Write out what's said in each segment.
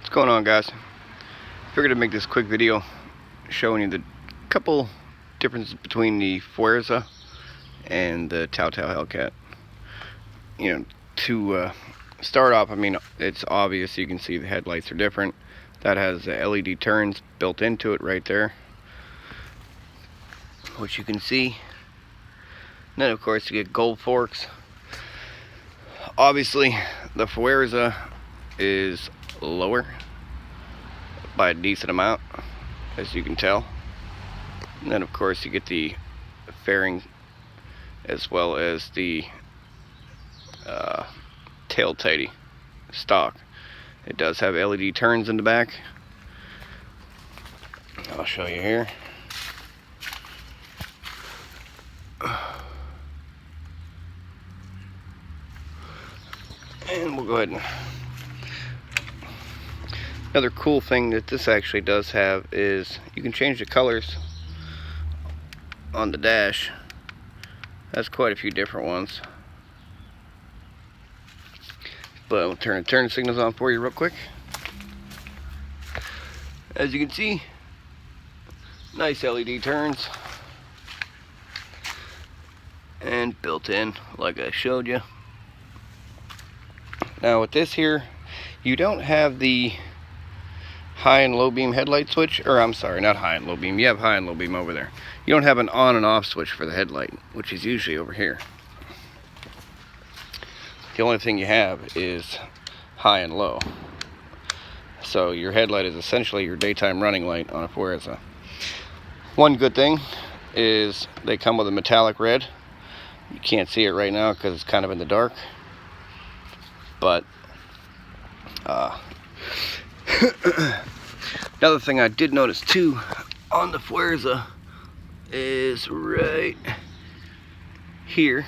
What's going on, guys? Figured to make this quick video showing you the couple differences between the Fuerza and the Taotao hellcat. You know, to start off, I mean, it's obvious. You can see the headlights are different. That has LED turns built into it right there, which you can see. And then of course you get gold forks. Obviously the Fuerza is lower by a decent amount, as you can tell. And then of course you get the fairing as well as the tail tidy stock. It does have LED turns in the back. I'll show you here. And we'll go ahead and... Another cool thing that this actually does have is you can change the colors on the dash. That's quite a few different ones. But I'll turn the turn signals on for you real quick. As you can see, nice LED turns. And built in, like I showed you. Now with this here, you don't have the high and low beam headlight switch, or I'm sorry, not high and low beam. You have high and low beam over there. You don't have an on and off switch for the headlight, which is usually over here. The only thing you have is high and low. So your headlight is essentially your daytime running light on a Fuerza. One good thing is they come with a metallic red. You can't see it right now because it's kind of in the dark. But another thing I did notice too on the Fuerza is right here.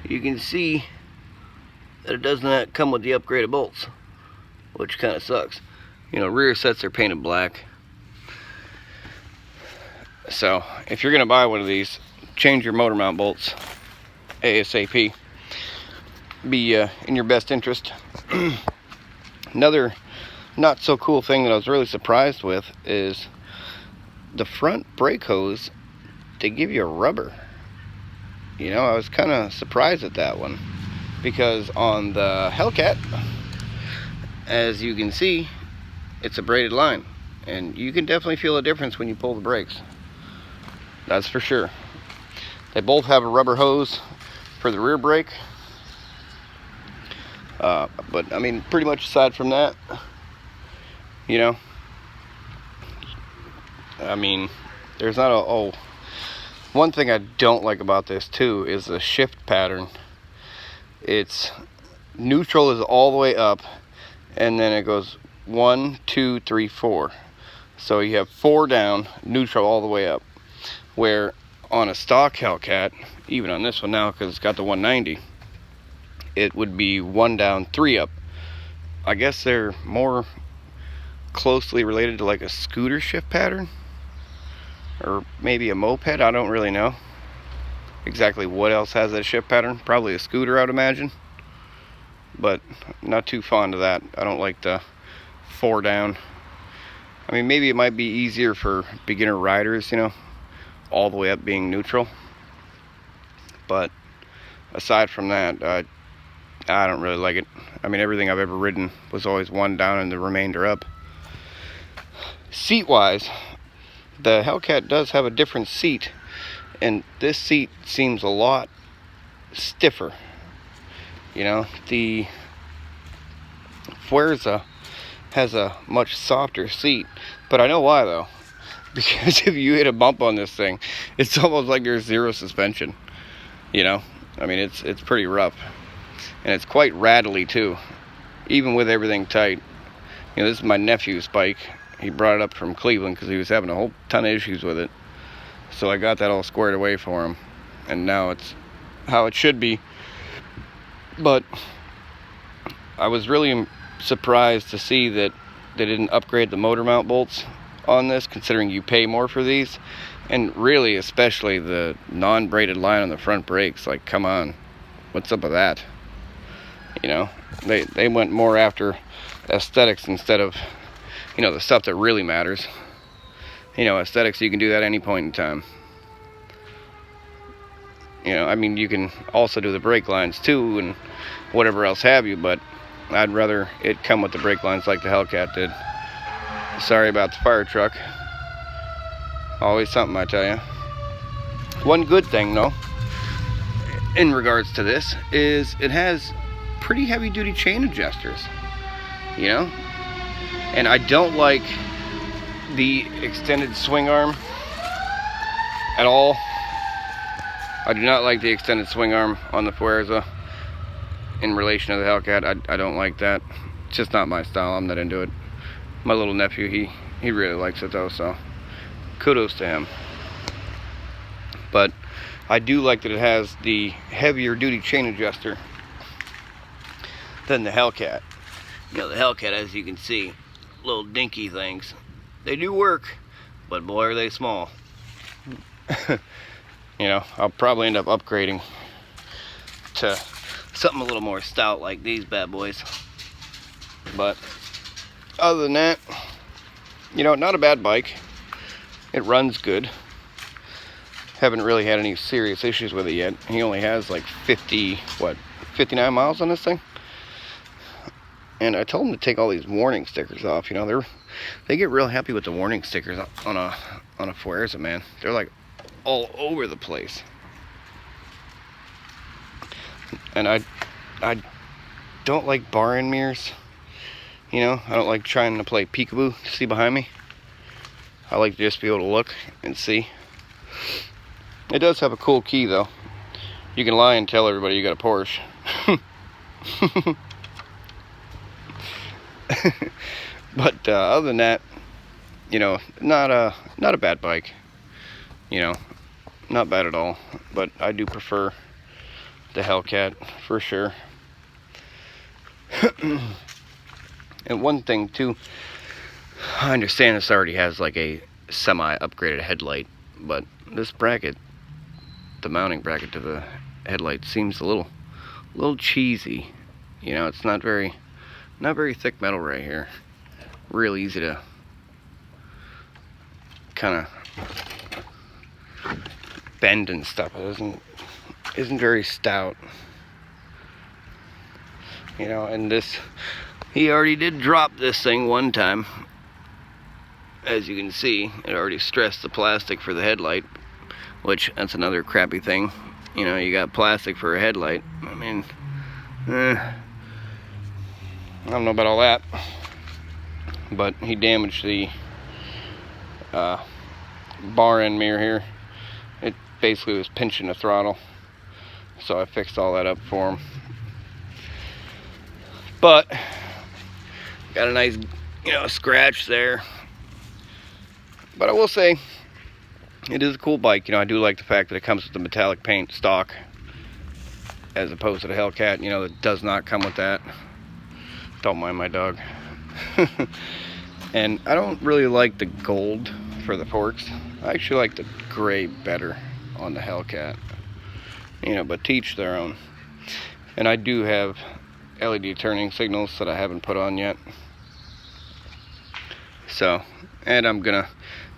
You can see that it does not come with the upgraded bolts, which kind of sucks. You know, rear sets are painted black. So if you're gonna buy one of these, change your motor mount bolts ASAP. Be in your best interest. Another not so cool thing that I was really surprised with is the front brake hose. They give you a rubber. You know, I was kind of surprised at that one, because on the hellcat, as you can see, it's a braided line, and you can definitely feel a difference when you pull the brakes. That's for sure. They both have a rubber hose for the rear brake. But I mean, pretty much aside from that, you know, I mean, there's not a one thing I don't like about this too is the shift pattern. It's neutral is all the way up, and then it goes 1, 2, 3, 4. So you have 4 down, neutral all the way up. Where on a stock hellcat, even on this one now because it's got the 190, it would be 1 down, 3 up. I guess they're more closely related to like a scooter shift pattern, or maybe a moped. I don't really know exactly what else has that shift pattern. Probably a scooter, I'd imagine, but not too fond of that. I don't like the 4 down. I mean, maybe it might be easier for beginner riders, you know, all the way up being neutral, but aside from that, I don't really like it. I mean, everything I've ever ridden was always 1 down and the remainder up. Seat wise, the hellcat does have a different seat, and this seat seems a lot stiffer. You know, the Fuerza has a much softer seat, but I know why though. Because if you hit a bump on this thing, it's almost like there's zero suspension. You know, I mean, it's pretty rough. And it's quite rattly too, even with everything tight. You know, this is my nephew's bike. He brought it up from Cleveland because he was having a whole ton of issues with it. So I got that all squared away for him, and now it's how it should be. But I was really surprised to see that they didn't upgrade the motor mount bolts on this, considering you pay more for these. And really, especially the non-braided line on the front brakes. Like, come on, what's up with that? You know, they went more after aesthetics instead of, you know, the stuff that really matters. You know, aesthetics, you can do that at any point in time. You know, I mean, you can also do the brake lines too and whatever else have you, but I'd rather it come with the brake lines like the Hellcat did. Sorry about the fire truck. Always something, I tell you. One good thing though, in regards to this, is it has pretty heavy duty chain adjusters, you know, and I don't like the extended swing arm at all. I do not like the extended swing arm on the Fuerza in relation to the Hellcat. I don't like that. It's just not my style. I'm not into it. My little nephew, he really likes it though, so kudos to him. But I do like that it has the heavier duty chain adjuster than the Hellcat. You know, the Hellcat, as you can see, little dinky things. They do work, but boy are they small. You know, I'll probably end up upgrading to something a little more stout like these bad boys. But other than that, you know, not a bad bike. It runs good. Haven't really had any serious issues with it yet. He only has like 59 miles on this thing. And I told him to take all these warning stickers off. You know, they get real happy with the warning stickers on a Fuerza, man. They're like all over the place. And I don't like bar end mirrors. You know, I don't like trying to play peekaboo to see behind me. I like to just be able to look and see. It does have a cool key though. You can lie and tell everybody you got a Porsche. But other than that, you know, not a bad bike. You know, not bad at all. But I do prefer the Hellcat for sure. And one thing too, I understand this already has like a semi-upgraded headlight, but this bracket, the mounting bracket to the headlight, seems a little cheesy. You know, it's not very thick metal right here. Real easy to kind of bend and stuff. It isn't very stout. You know, and this, he already did drop this thing one time. As you can see, it already stressed the plastic for the headlight, which that's another crappy thing. You know, you got plastic for a headlight. I mean, I don't know about all that. But he damaged the bar end mirror here. It basically was pinching the throttle, so I fixed all that up for him. But got a nice, you know, scratch there. But I will say, it is a cool bike. You know, I do like the fact that it comes with the metallic paint stock, as opposed to the Hellcat, you know, that does not come with that. Don't mind my dog. And I don't really like the gold for the forks. I actually like the gray better on the Hellcat. You know, but to each their own. And I do have LED turning signals that I haven't put on yet. So, and I'm gonna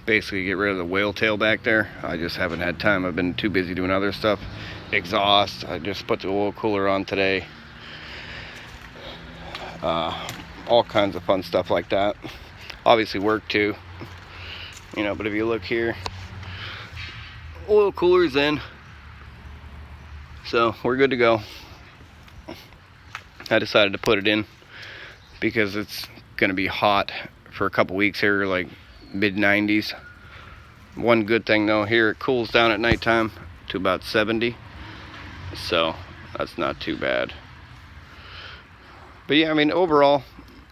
basically get rid of the whale tail back there. I just haven't had time. I've been too busy doing other stuff. Exhaust, I just put the oil cooler on today. All kinds of fun stuff like that. Obviously work too, you know, but if you look here, oil cooler's in, so we're good to go. I decided to put it in because it's gonna be hot for a couple weeks here, like mid-90s. One good thing though, here it cools down at nighttime to about 70, so that's not too bad. But yeah, I mean, overall,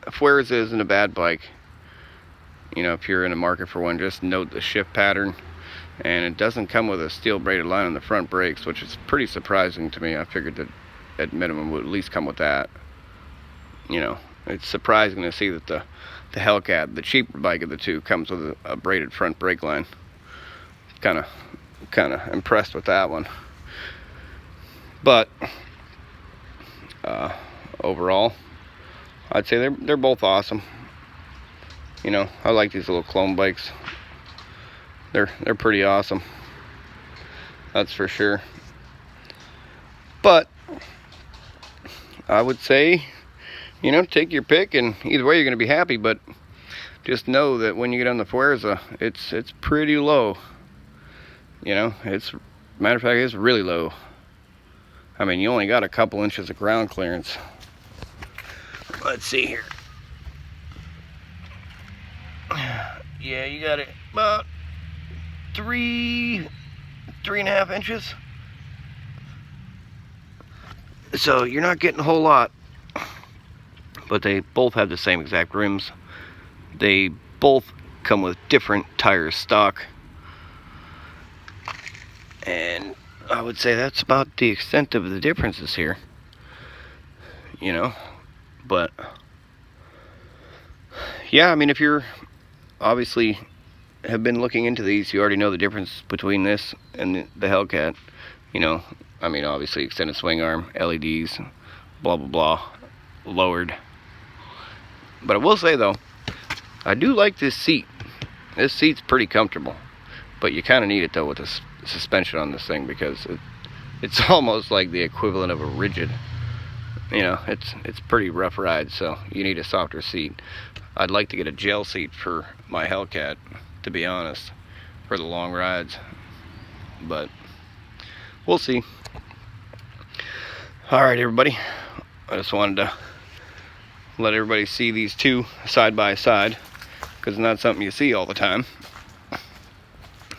Fuerza isn't a bad bike. You know, if you're in the market for one, just note the shift pattern. And it doesn't come with a steel braided line on the front brakes, which is pretty surprising to me. I figured that at minimum would at least come with that. You know, it's surprising to see that the Hellcat, the cheaper bike of the two, comes with a braided front brake line. Kind of impressed with that one. But overall. I'd say they're both awesome. You know, I like these little clone bikes. They're pretty awesome. That's for sure. But I would say, you know, take your pick, and either way you're going to be happy. But just know that when you get on the Fuerza, it's pretty low. You know, matter of fact, it's really low. I mean, you only got a couple inches of ground clearance. Let's see here. Yeah, you got it about 3.5 inches. So you're not getting a whole lot. But they both have the same exact rims. They both come with different tires stock. And I would say that's about the extent of the differences here. You know, but yeah, I mean, if you're obviously have been looking into these, you already know the difference between this and the Hellcat. You know, I mean, obviously extended swing arm, LEDs, blah blah blah, lowered. But I will say though, I do like this seat. This seat's pretty comfortable, but you kind of need it though with the suspension on this thing, because it's almost like the equivalent of a rigid. You know, it's pretty rough ride, so you need a softer seat. I'd like to get a gel seat for my Hellcat, to be honest, for the long rides, but we'll see. Alright everybody, I just wanted to let everybody see these two side by side, because it's not something you see all the time.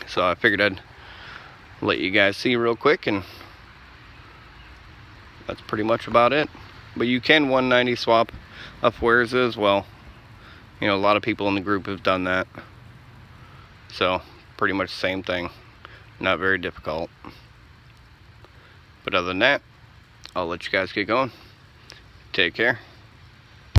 So I figured I'd let you guys see real quick, and that's pretty much about it. But you can 190 swap a Fuerza as well. You know, a lot of people in the group have done that. So pretty much the same thing. Not very difficult. But other than that, I'll let you guys get going. Take care.